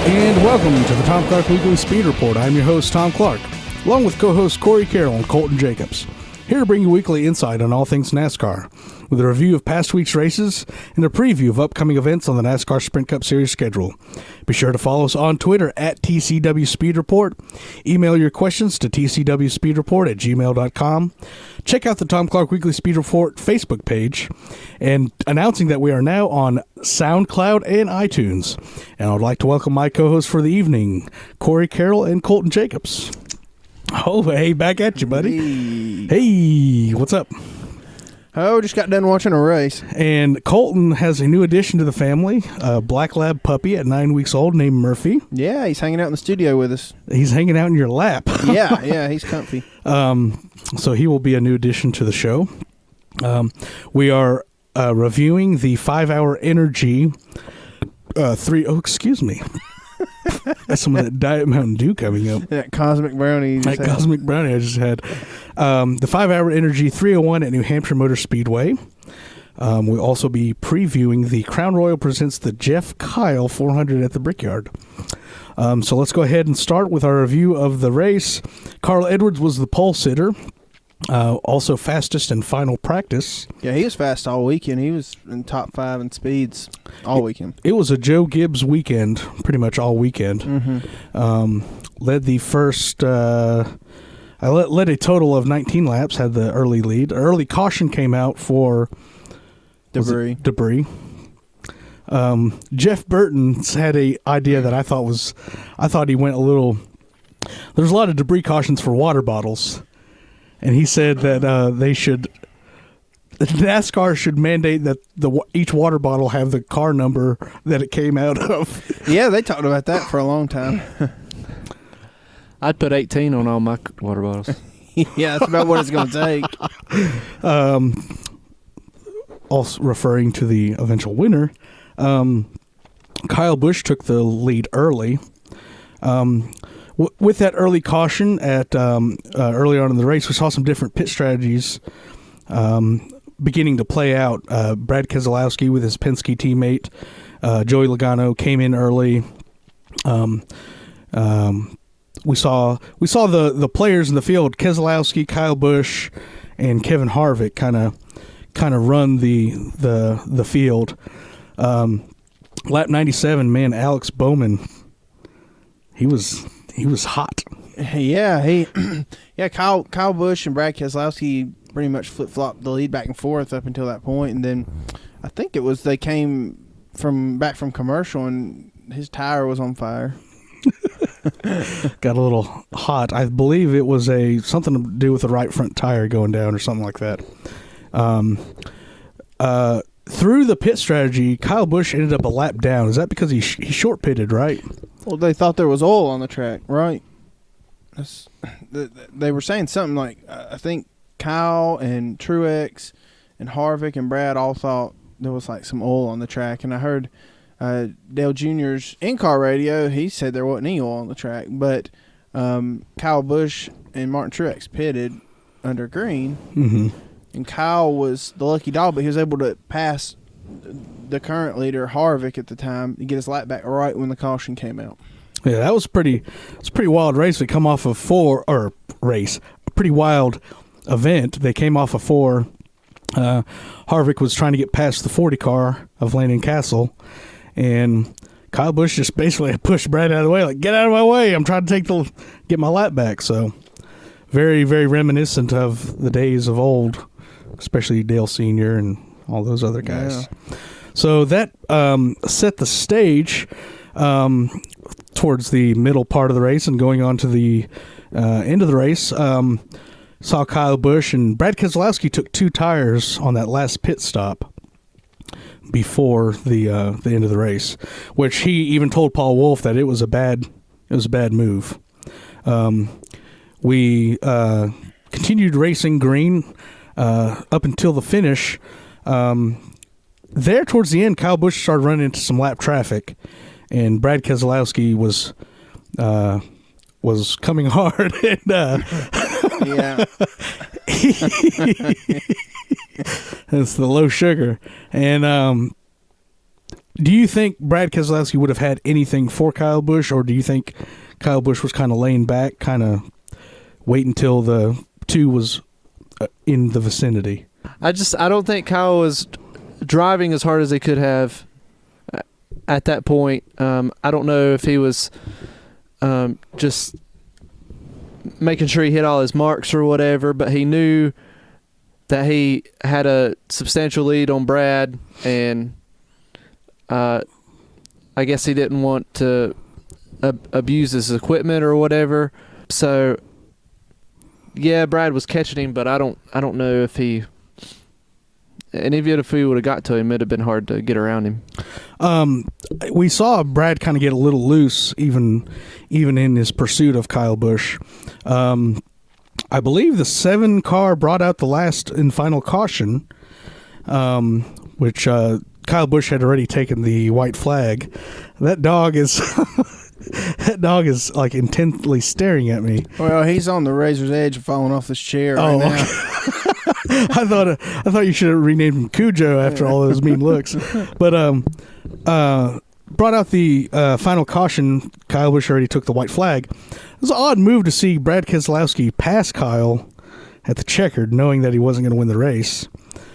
And welcome to the Tom Clark Weekly Speed Report. I'm your host, Tom Clark, along with co-hosts Corey Carroll and Colton Jacobs, here to bring you weekly insight on all things NASCAR, with a review of past week's races and a preview of upcoming events on the NASCAR Sprint Cup Series schedule. Be sure to follow us on Twitter at TCW Speed Report. Email your questions to tcwspeedreport@gmail.com. Check out the Tom Clark Weekly Speed Report Facebook page, and announcing that we are now on SoundCloud and iTunes. And I would like to welcome my co-hosts for the evening, Corey Carroll and Colton Jacobs. Oh, hey, back at you, buddy. Hey, what's up? Oh, just got done watching a race. And Colton has a new addition to the family, a black lab puppy at 9 weeks old named Murphy. Yeah, he's hanging out in the studio with us. He's hanging out in your lap. Yeah, he's comfy. So he will be a new addition to the show. We are reviewing the 5-hour Energy excuse me. That's some of that Diet Mountain Dew coming up. That Cosmic Brownie. Cosmic Brownie I just had. The 5-hour Energy 301 at New Hampshire Motor Speedway. We'll also be previewing the Crown Royal presents the Jeff Kyle 400 at the Brickyard. So let's go ahead and start with our review of the race. Carl Edwards was the pole sitter. Also fastest in final practice. Yeah, he was fast all weekend. He was in top 5 in speeds all weekend. It was a Joe Gibbs weekend, pretty much all weekend. Mm-hmm. Led the first, led a total of 19 laps, had the early lead. Early caution came out for debris. Jeff Burton's had a idea that I thought he went a little, there's a lot of debris cautions for water bottles. And he said that NASCAR should mandate that each water bottle have the car number that it came out of. Yeah, they talked about that for a long time. I'd put 18 on all my water bottles. Yeah, that's about what it's going to take. Also referring to the eventual winner, Kyle Busch took the lead early. With that early caution at early on in the race, we saw some different pit strategies beginning to play out. Brad Keselowski with his Penske teammate Joey Logano came in early. We saw the players in the field: Keselowski, Kyle Busch, and Kevin Harvick kind of run the field. Lap 97, man, Alex Bowman, he was hot. Yeah, Kyle Busch and Brad Keselowski pretty much flip-flopped the lead back and forth up until that point, and then I think it was they came back from commercial and his tire was on fire. Got a little hot. I believe it was something to do with the right front tire going down or something like that. Through the pit strategy, Kyle Busch ended up a lap down. Is that because he short pitted, right? Well, they thought there was oil on the track, right? They were saying something like, I think Kyle and Truex and Harvick and Brad all thought there was like some oil on the track. And I heard Dale Jr.'s in-car radio, he said there wasn't any oil on the track. But Kyle Busch and Martin Truex pitted under green. Mm-hmm. And Kyle was the lucky dog, but he was able to pass the current leader, Harvick, at the time, and get his lap back right when the caution came out. Yeah, that was pretty wild race. They come off of a pretty wild event. They came off of 4. Harvick was trying to get past the 40 car of Landon Castle, and Kyle Busch just basically pushed Brad out of the way, like, get out of my way. I'm trying to get my lap back. So very, very reminiscent of the days of old, especially Dale Sr. and all those other guys. Yeah. So that set the stage towards the middle part of the race, and going on to the end of the race, saw Kyle Busch and Brad Keselowski took 2 tires on that last pit stop before the end of the race, which he even told Paul Wolfe that it was a bad move. We continued racing green up until the finish. There towards the end, Kyle Busch started running into some lap traffic, and Brad Keselowski was coming hard. And, yeah. It's the low sugar. And Do you think Brad Keselowski would have had anything for Kyle Busch, or do you think Kyle Busch was kind of laying back, kind of wait until the 2 was in the vicinity? I don't think Kyle was driving as hard as he could have at that point. I don't know if he was just making sure he hit all his marks or whatever, but he knew that he had a substantial lead on Brad, and I guess he didn't want to abuse his equipment or whatever. So yeah, Brad was catching him, but I don't know if he, and even if he would have got to him, it'd have been hard to get around him. We saw Brad kind of get a little loose, even in his pursuit of Kyle Busch. I believe the 7 car brought out the last and final caution, which Kyle Busch had already taken the white flag. That dog is like intently staring at me. Well, he's on the razor's edge of falling off this chair right now. Okay. I thought you should have renamed him Cujo after all those mean looks. But brought out the final caution. Kyle Busch already took the white flag. It was an odd move to see Brad Keselowski pass Kyle at the checkered, knowing that he wasn't going to win the race.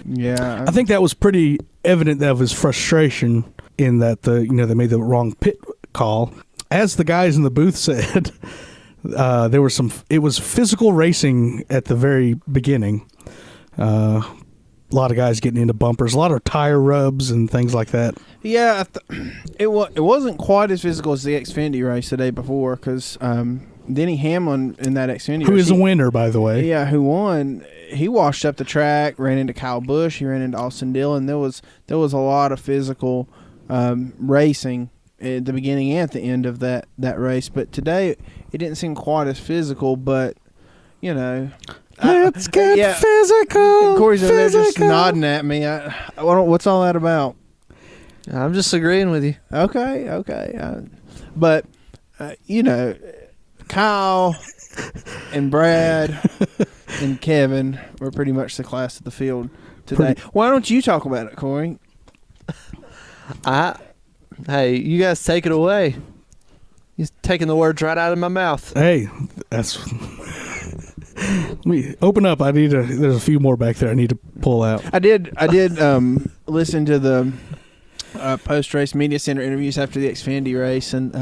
Yeah, I think that was pretty evident of his frustration in that they made the wrong pit call. As the guys in the booth said, it was physical racing at the very beginning. A lot of guys getting into bumpers, a lot of tire rubs and things like that. Yeah, it wasn't quite as physical as the Xfinity race the day before, because Denny Hamlin in that Xfinity race, who is a winner, by the way. Yeah, who won? He washed up the track, ran into Kyle Busch, he ran into Austin Dillon. There was a lot of physical racing at the beginning and at the end of that race. But today it didn't seem quite as physical. But let's get physical. Corey's over there just nodding at me. What's all that about? I'm just agreeing with you. Okay. But Kyle and Brad and Kevin were pretty much the class of the field today. Why don't you talk about it, Corey? Hey, you guys take it away. You're taking the words right out of my mouth. Hey, that's... Let me open up. There's a few more back there I need to pull out. I did listen to the post-race media center interviews after the Xfinity race, and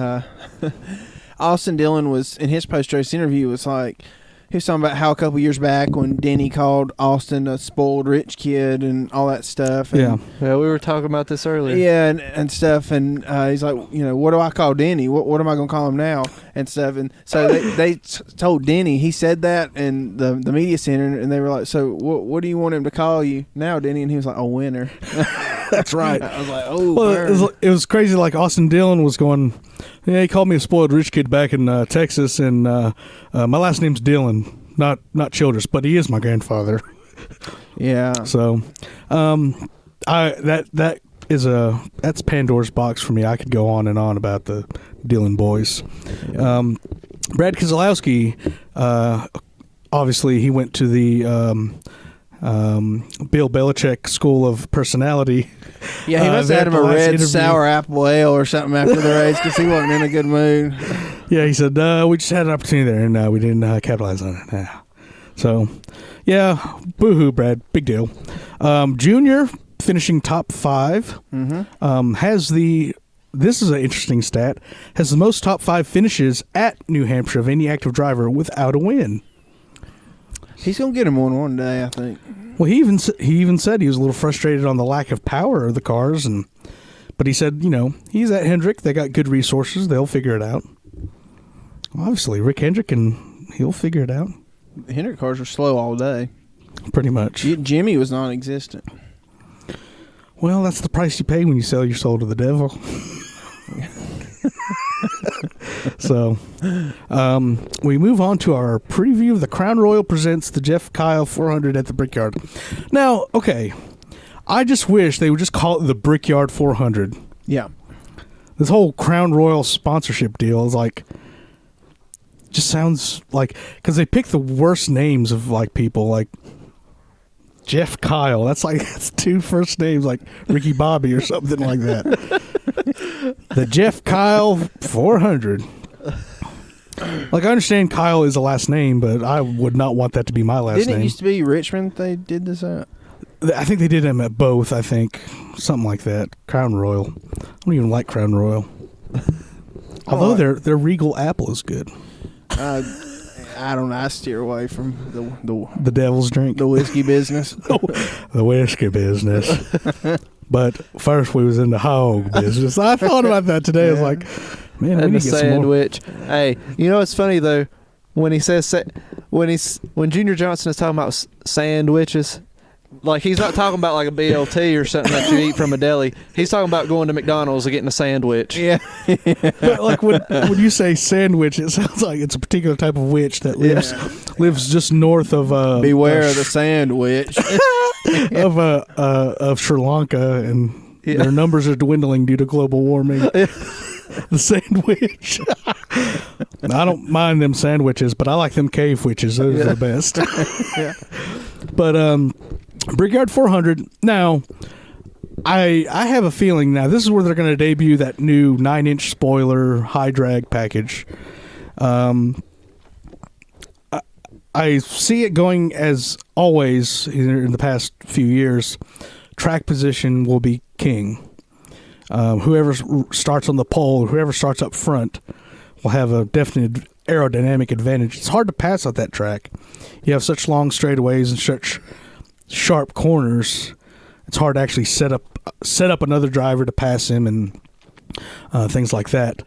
Austin Dillon was, in his post-race interview, was like, he was talking about how a couple years back when Denny called Austin a spoiled rich kid and all that stuff. And, yeah, we were talking about this earlier. Yeah, and stuff. And he's like, what do I call Denny? What am I going to call him now? And stuff. And so they told Denny, he said that in the media center, and they were like, so what do you want him to call you now, Denny? And he was like, a winner. That's right. I was like, oh, well, it was crazy. Like Austin Dillon was going, yeah, he called me a spoiled rich kid back in Texas, and my last name's Dillon, not Childress, but he is my grandfather. Yeah. So, that's Pandora's box for me. I could go on and on about the Dillon boys. Yeah. Brad Keselowski, obviously, he went to the Bill Belichick School of Personality. Yeah, he must have had him a red sour apple ale or something after the race because he wasn't in a good mood. Yeah, he said, we just had an opportunity there, and we didn't capitalize on it. Yeah. So, yeah, boo-hoo, Brad. Big deal. Junior, finishing top 5, has this is an interesting stat, has the most top 5 finishes at New Hampshire of any active driver without a win. He's going to get him one day, I think. Well, he even said he was a little frustrated on the lack of power of the cars, but he said, he's at Hendrick. They got good resources. They'll figure it out. Well, obviously, Rick Hendrick, he'll figure it out. The Hendrick cars were slow all day. Pretty much. Jimmy was non-existent. Well, that's the price you pay when you sell your soul to the devil. So, we move on to our preview of the Crown Royal presents the Jeff Kyle 400 at the Brickyard. Now, okay, I just wish they would just call it the Brickyard 400. Yeah. This whole Crown Royal sponsorship deal is like, just sounds like, because they pick the worst names of like people like Jeff Kyle. That's 2 first names like Ricky Bobby or something like that. The Jeff Kyle 400. Like, I understand Kyle is a last name, but I would not want that to be my last Didn't name. it used to be Richmond they did this at? I think they did them at both, I think. Something like that. Crown Royal. I don't even like Crown Royal. Although their Regal Apple is good. I don't know. I steer away from The devil's drink. the whiskey business. The whiskey business. But first we was in the hog business. I thought about that today. I was like, man, we And need the to get some more. sandwich. Hey, you know what's funny though? When he says when Junior Johnson is talking about sandwiches, like he's not talking about like a BLT or something that you eat from a deli. He's talking about going to McDonald's and getting a sandwich. Yeah. But like when you say sandwich, it sounds like it's a particular type of witch that lives just north of Beware of the sandwich. of Sri Lanka, and their numbers are dwindling due to global warming. The sandwich. I don't mind them sandwiches, but I like them cave witches. Those are the best. Yeah. But Brickyard 400. Now, I have a feeling now this is where they're going to debut that new 9-inch spoiler high drag package. I see it going as always in the past few years. Track position will be king. Whoever starts on the pole, whoever starts up front, will have a definite aerodynamic advantage. It's hard to pass at that track. You have such long straightaways and such sharp corners. It's hard to actually set up another driver to pass him and things like that.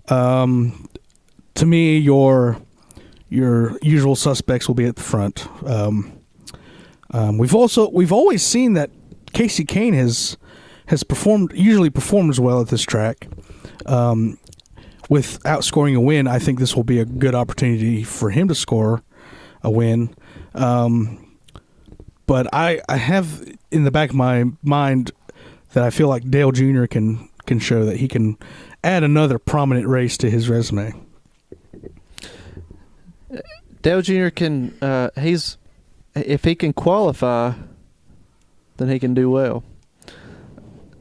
To me, your usual suspects will be at the front. We've always seen that Casey Kane has usually performs well at this track. Without scoring a win, I think this will be a good opportunity for him to score a win. But I have in the back of my mind that I feel like Dale Jr. can show that he can add another prominent race to his resume. Dale Jr. can if he can qualify, then he can do well.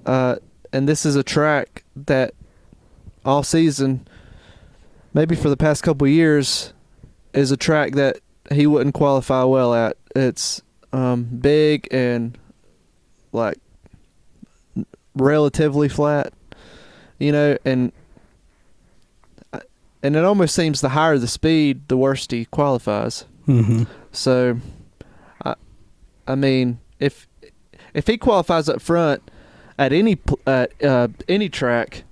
And this is a track that all season, maybe for the past couple of years, is a track that he wouldn't qualify well at. It's big and like relatively flat, and it almost seems the higher the speed, the worse he qualifies. Mm-hmm. So, I mean, if he qualifies up front at any track,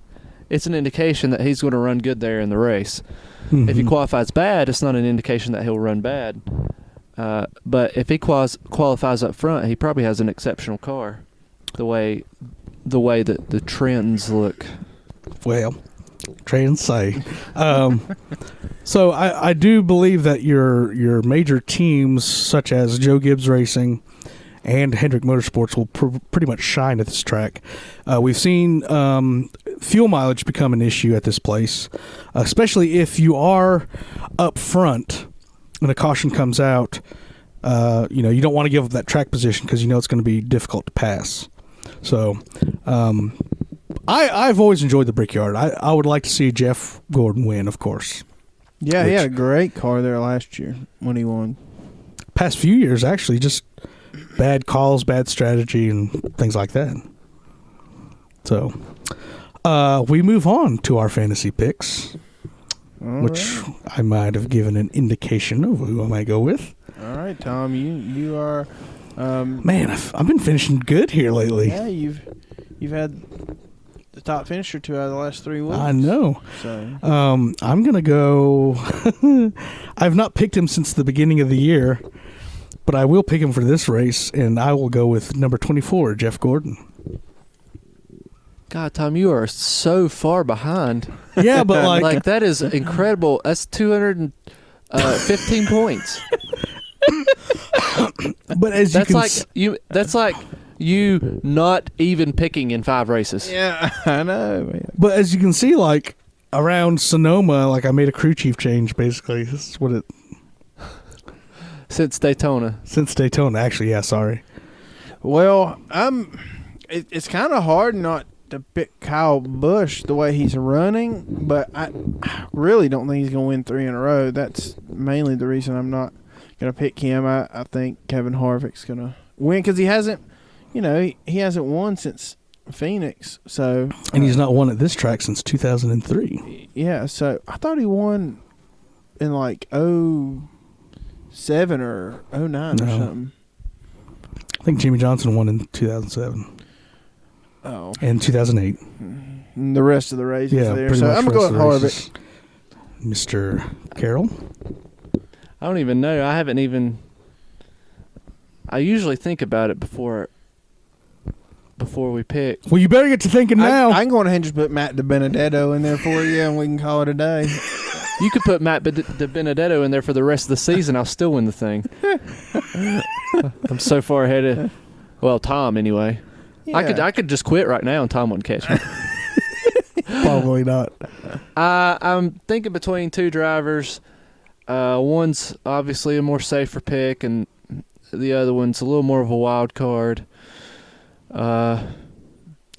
it's an indication that he's going to run good there in the race. Mm-hmm. If he qualifies bad, it's not an indication that he'll run bad. But if he qualifies up front, he probably has an exceptional car. The way that the trends look. Well, trends say. So I do believe that your major teams such as Joe Gibbs Racing and Hendrick Motorsports will pretty much shine at this track. We've seen fuel mileage become an issue at this place, especially if you are up front and a caution comes out. You don't want to give up that track position because it's going to be difficult to pass. So I've always enjoyed the Brickyard. I would like to see Jeff Gordon win, of course. Yeah, he had a great car there last year when he won. Past few years, actually, just bad calls, bad strategy, and things like that. So we move on to our fantasy picks, which I might have given an indication of who I might go with. All right, Tom, you are. Man, I've been finishing good here lately. Yeah, you've had the top finisher 2 out of the last 3 weeks. I know. So I'm gonna go. I've not picked him since the beginning of the year, but I will pick him for this race, and I will go with number 24, Jeff Gordon. God, Tom, you are so far behind. Yeah, but like that is incredible. That's 215 points. But as That's like you not even picking in 5 races. yeah, I know. Man. But as you can see, like around Sonoma, like I made a crew chief change. Basically, this is what it. Since Daytona, actually, yeah. Sorry. Well, it's kind of hard not to pick Kyle Busch the way he's running, but I really don't think he's going to win 3 in a row. That's mainly the reason I'm not going to pick him. I think Kevin Harvick's going to win because he hasn't, he hasn't won since Phoenix. So and he's not won at this track since 2003. Yeah, so I thought he won in like 07 or 09 or something. I think Jimmy Johnson won in 2007. Oh. And 2008. And the rest of the races there. Pretty So much I'm going to go with Harvick. Mr. Carroll? I don't even know. I usually think about it before we pick. Well, you better get to thinking now. I can go ahead and just put Matt DiBenedetto in there for you, and we can call it a day. You could put Matt DiBenedetto in there for the rest of the season. I'll still win the thing. I'm so far ahead of, Tom anyway. Yeah. I could just quit right now and Tom wouldn't catch me. Probably not. I'm thinking between two drivers. One's obviously a more safer pick, and the other one's a little more of a wild card. And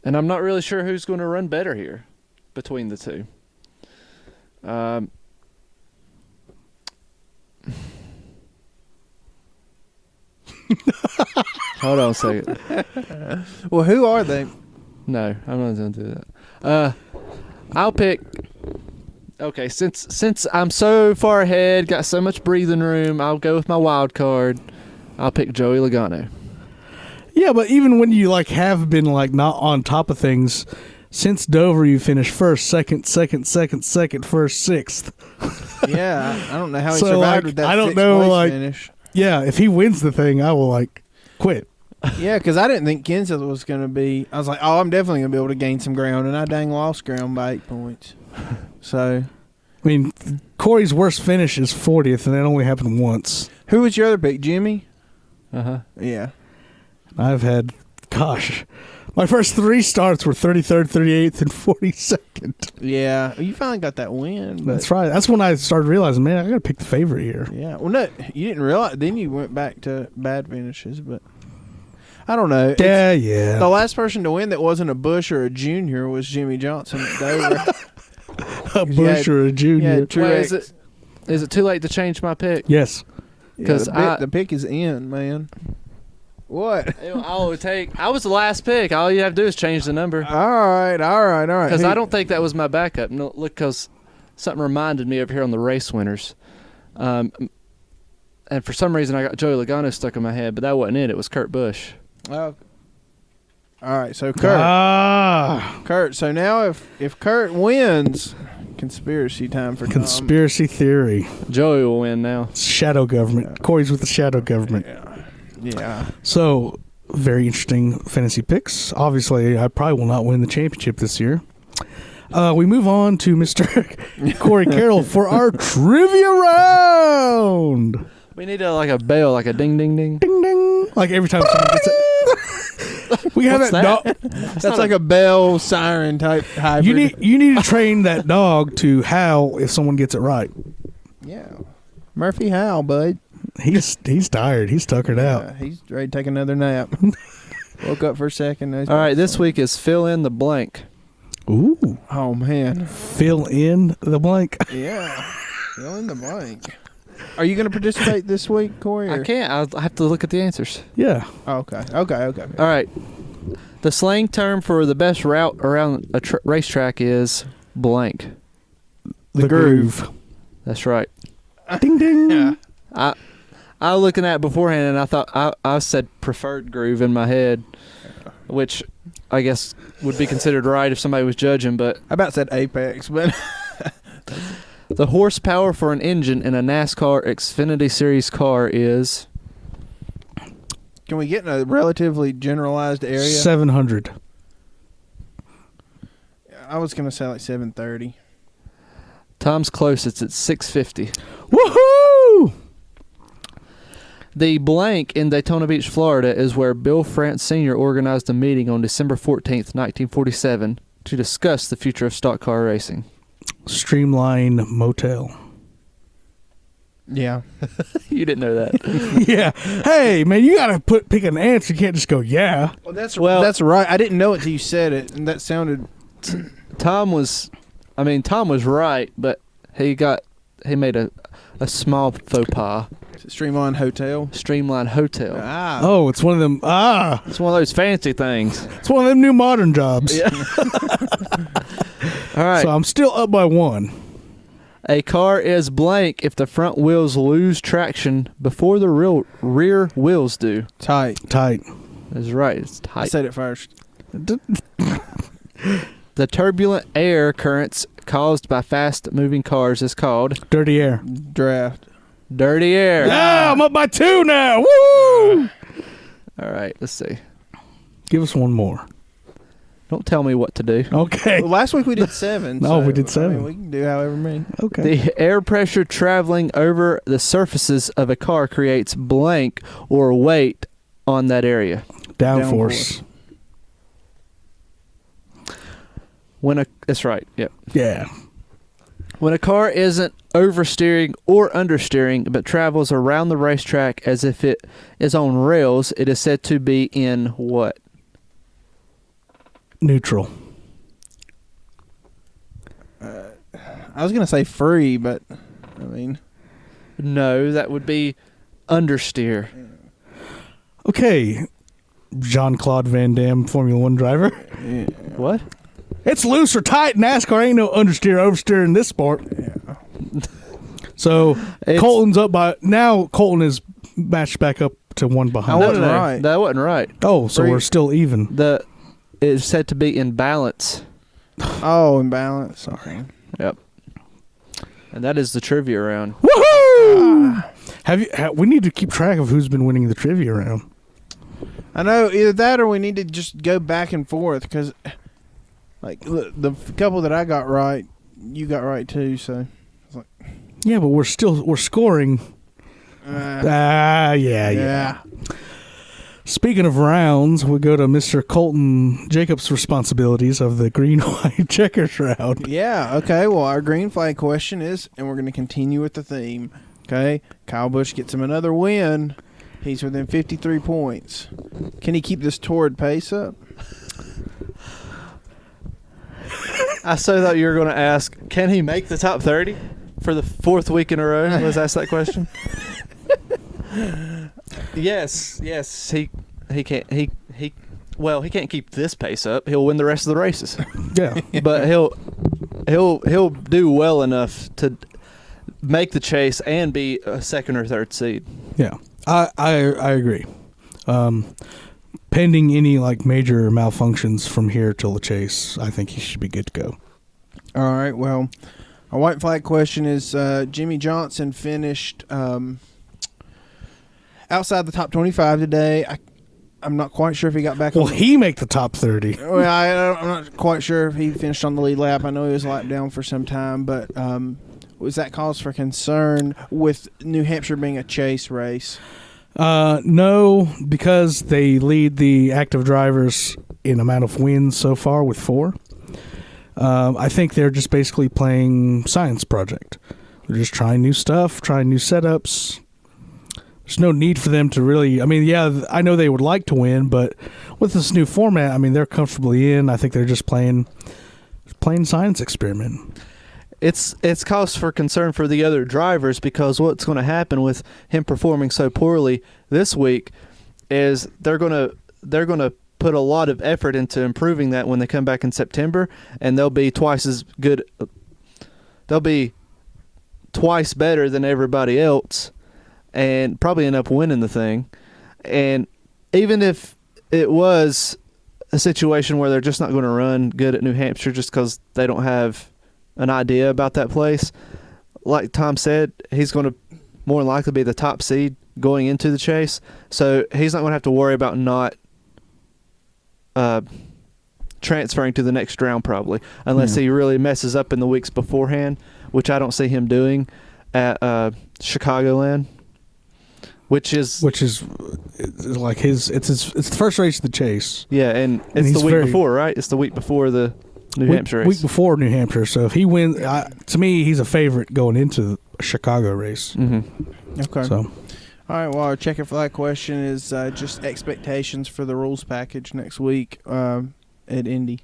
I'm not really sure who's going to run better here between the two. Hold on a second. Well, who are they? No, I'm not going to do that. I'll pick. Okay, since I'm so far ahead, got so much breathing room, I'll go with my wild card. I'll pick Joey Logano. Yeah, but even when you have been not on top of things, since Dover you finished first, second, first, sixth. Yeah, I don't know how he So, survived with that. I don't sixth know, place finish. Yeah, if he wins the thing, I will quit. Yeah, because I didn't think Kenseth was going to be. I was like, I'm definitely going to be able to gain some ground, and I dang lost ground by 8 points. So, I mean, Corey's worst finish is 40th, and that only happened once. who was your other pick, Jimmy? Yeah. I've had, my first 3 starts were 33rd, 38th, and 42nd. Yeah, you finally got that win. But That's right. That's when I started realizing, man, I got to pick the favorite here. yeah, well, no, you didn't realize. Then you went back to bad finishes, but I don't know. Yeah. The last person to win that wasn't a Busch or a junior was Jimmy Johnson at Dover. A Busch or a junior. Yeah, Wait, is it too late to change my pick? Yes. Because the pick is in, man. What? I was the last pick. All you have to do is change the number. All right. Because I don't think that was my backup. No, look, because something reminded me over here on the race winners. And for some reason, I got Joey Logano stuck in my head, but that wasn't it. It was Kurt Busch. Oh. All right, so Kurt. Kurt. So now if Kurt wins, conspiracy time for Tom. Conspiracy theory. Joey will win now. Shadow government. Yeah. Corey's with the shadow government. Yeah. So, very interesting fantasy picks. Obviously, I probably will not win the championship this year. We move on to Mr. Corey Carroll for our trivia round. We need a bell, like a ding, ding, ding. Ding, ding. Like every time someone gets it. We have What's that. That's like a bell siren type hybrid. You need to train that dog to howl if someone gets it right. Yeah. Murphy howl, bud. He's tired. He's tuckered out. He's ready to take another nap. Woke up for a second. All right, this week is fill in the blank. Ooh. Oh, man. Fill in the blank. Yeah. Fill in the blank. Are you going to participate this week, Corey? I can't. I'll have to look at the answers. Yeah. Okay. All right. The slang term for the best route around a racetrack is blank. The groove. That's right. Ding, ding. Yeah. I was looking at it beforehand, and I thought I said preferred groove in my head, which I guess would be considered right if somebody was judging. But I about said Apex, but the horsepower for an engine in a NASCAR Xfinity Series car is. Can we get in a relatively generalized area? 700. I was going to say like 730. Tom's close. It's at 650. Woohoo! The blank in Daytona Beach, Florida, is where Bill France Sr. organized a meeting on December 14th, 1947, to discuss the future of stock car racing. Streamline Motel. Yeah. You didn't know that. Yeah. Hey, man, you got to pick an answer. You can't just go, yeah. Well, that's right. I didn't know it till you said it, and that sounded. Tom was right, but he made a small faux pas. Streamline Hotel. Streamline Hotel. Ah. Oh, it's one of them. It's one of those fancy things. It's one of them new modern jobs. Yeah. All right. So I'm still up by 1. A car is blank if the front wheels lose traction before the rear wheels do. Tight. That's right. It's tight. I said it first. The turbulent air currents caused by fast-moving cars is called Dirty air. Draft. dirty air. Yeah, I'm up by 2 now. Woo! All right, let's see. Give us one more. Don't tell me what to do. Okay. Well, last week we did 7. No, we did 7. I mean, we can do however many. Okay. The air pressure traveling over the surfaces of a car creates blank or weight on that area. Downforce. That's right. Yep. Yeah. When a car isn't oversteering or understeering but travels around the racetrack as if it is on rails, it is said to be in what? Neutral. I was going to say free, but I mean. No, that would be understeer. Okay. Jean-Claude Van Damme, Formula 1 driver. Yeah. What? It's loose or tight. NASCAR ain't no understeer, oversteer in this sport. Yeah. So It's- Colton's up by now. Colton is matched back up to 1 behind. I wasn't right. That wasn't right. Oh, so we're still even. It is said to be in balance. Oh, imbalance. Sorry. Yep. And that is the trivia round. Woohoo! We need to keep track of who's been winning the trivia round. I know either that or we need to just go back and forth because, like, look, the couple that I got right, you got right too. So, Yeah, but we're scoring. Yeah. Speaking of rounds, we go to Mr. Colton Jacobs' responsibilities of the Green-White-Checkered round. Yeah. Okay. Well, our green flag question is, and we're going to continue with the theme. Okay. Kyle Busch gets him another win. He's within 53 points. Can he keep this torrid pace up? I so thought you were going to ask, can he make the top 30 for the 4th week in a row? Let's ask that question. Yes, he can't. He can't keep this pace up. He'll win the rest of the races. Yeah. But he'll do well enough to make the chase and be a 2nd or 3rd seed. Yeah. I agree. Pending any major malfunctions from here till the chase, I think he should be good to go. All right. Well, our white flag question is Jimmy Johnson finished outside the top 25 today. I'm not quite sure if he got back. Will he make the top 30? Well, I'm not quite sure if he finished on the lead lap. I know he was lapped down for some time, but was that cause for concern with New Hampshire being a chase race? No, because they lead the active drivers in amount of wins so far with 4. I think they're just basically playing science project. They're just trying new stuff, trying new setups. There's no need for them to really. I mean, yeah, I know they would like to win, but with this new format, I mean, they're comfortably in. I think they're just playing science experiment. It's cause for concern for the other drivers because what's going to happen with him performing so poorly this week is they're going to put a lot of effort into improving that when they come back in September, and they'll be twice as good. They'll be twice better than everybody else, and probably end up winning the thing. And even if it was a situation where they're just not going to run good at New Hampshire just because they don't have an idea about that place, like Tom said, he's going to more than likely be the top seed going into the chase, so he's not going to have to worry about not transferring to the next round probably, unless he really messes up in the weeks beforehand, which I don't see him doing at Chicagoland, which is it's the first race of the chase. Yeah, and it's the week before, right? It's the week before the New Hampshire race. Week before New Hampshire. So if he wins, to me, he's a favorite going into the Chicago race. Mm-hmm. Okay. So. All right, well, our checking for that question is just expectations for the rules package next week at Indy.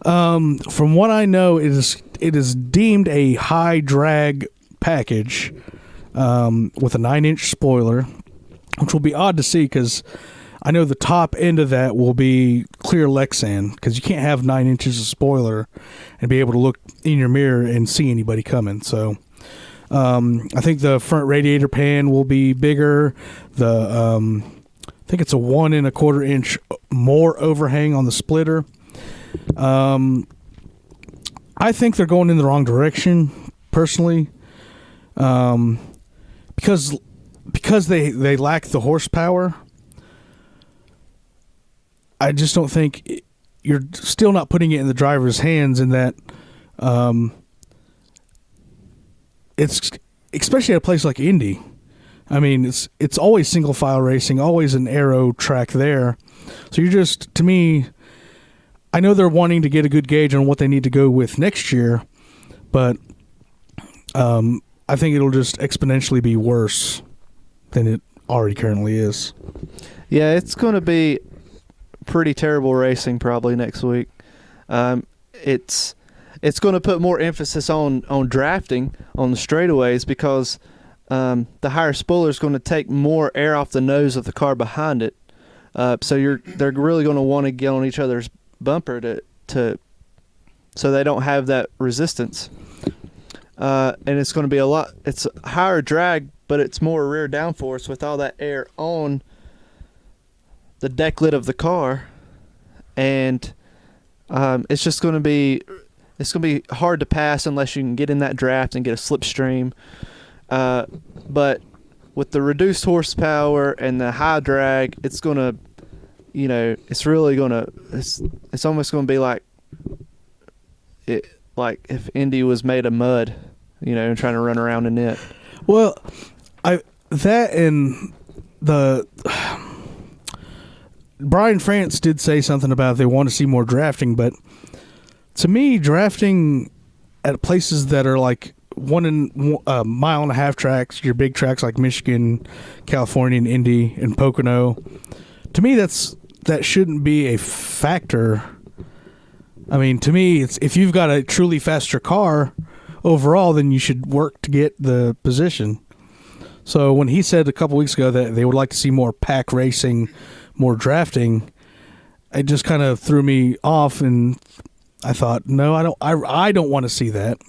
From what I know, it is deemed a high drag package with a 9-inch spoiler, which will be odd to see because I know the top end of that will be clear Lexan because you can't have 9 inches of spoiler and be able to look in your mirror and see anybody coming. So I think the front radiator pan will be bigger. I think it's a 1 1/4 inch more overhang on the splitter. I think they're going in the wrong direction, personally, because they lack the horsepower. I just don't think you're still not putting it in the driver's hands in that. It's especially at a place like Indy. I mean, it's always single file racing, always an aero track there. So you're just, to me, I know they're wanting to get a good gauge on what they need to go with next year, but I think it'll just exponentially be worse than it already currently is. Yeah, it's going to be pretty terrible racing probably next week. It's going to put more emphasis on drafting on the straightaways because the higher spoiler is going to take more air off the nose of the car behind it. So they're really going to want to get on each other's bumper to so they don't have that resistance. And it's going to be it's a higher drag, but it's more rear downforce with all that air on the deck lid of the car, and it's just going to be hard to pass unless you can get in that draft and get a slipstream. But with the reduced horsepower and the high drag, it's going to, it's really going to, it's almost going to be like if Indy was made of mud, and trying to run around in it. Well, Brian France did say something about they want to see more drafting, but to me, drafting at places that are like 1.5 mile tracks, your big tracks like Michigan, California, and Indy, and Pocono, to me that shouldn't be a factor. I mean, to me, it's if you've got a truly faster car overall, then you should work to get the position. So when he said a couple weeks ago that they would like to see more pack racing, more drafting, it just kind of threw me off, and I thought, no, I don't want to see that.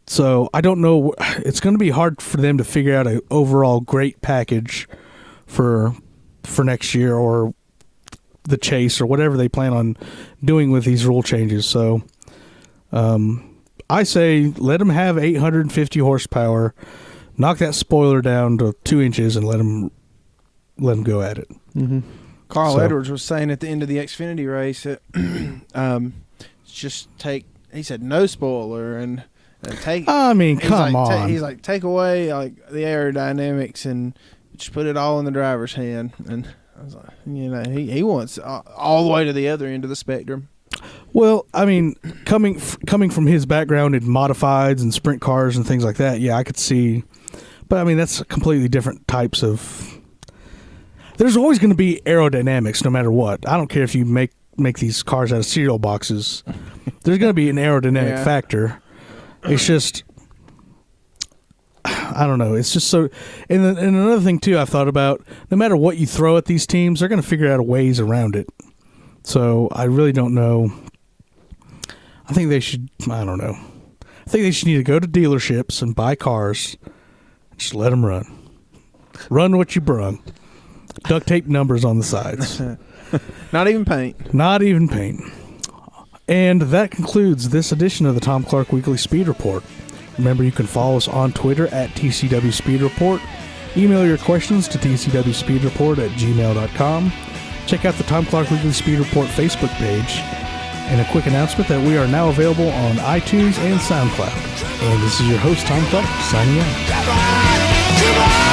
So I don't know. It's going to be hard for them to figure out an overall great package for next year or the chase or whatever they plan on doing with these rule changes. So I say let them have 850 horsepower, knock that spoiler down to 2 inches, and let them go at it. Mm-hmm. Carl Edwards was saying at the end of the Xfinity race that he said no spoiler and take. I mean, come on. He's like, take away like the aerodynamics and just put it all in the driver's hand. And I was like, he wants all the way to the other end of the spectrum. Well, I mean, coming from his background in modifieds and sprint cars and things like that, yeah, I could see. But I mean, that's completely different types of. There's always going to be aerodynamics no matter what. I don't care if you make these cars out of cereal boxes. There's going to be an aerodynamic factor. It's just, I don't know. It's just so. And another thing too, I've thought about. No matter what you throw at these teams, they're going to figure out a ways around it. So I really don't know. I think they should. I don't know. I think they should need to go to dealerships and buy cars. Just let them run. Run what you brung. Duct tape numbers on the sides. Not even paint. Not even paint. And that concludes this edition of the Tom Clark Weekly Speed Report. Remember, you can follow us on Twitter at TCW Speed Report. Email your questions to tcwspeedreport@gmail.com. Check out the Tom Clark Weekly Speed Report Facebook page. And a quick announcement that we are now available on iTunes and SoundCloud. And this is your host, Tom Clark, signing out.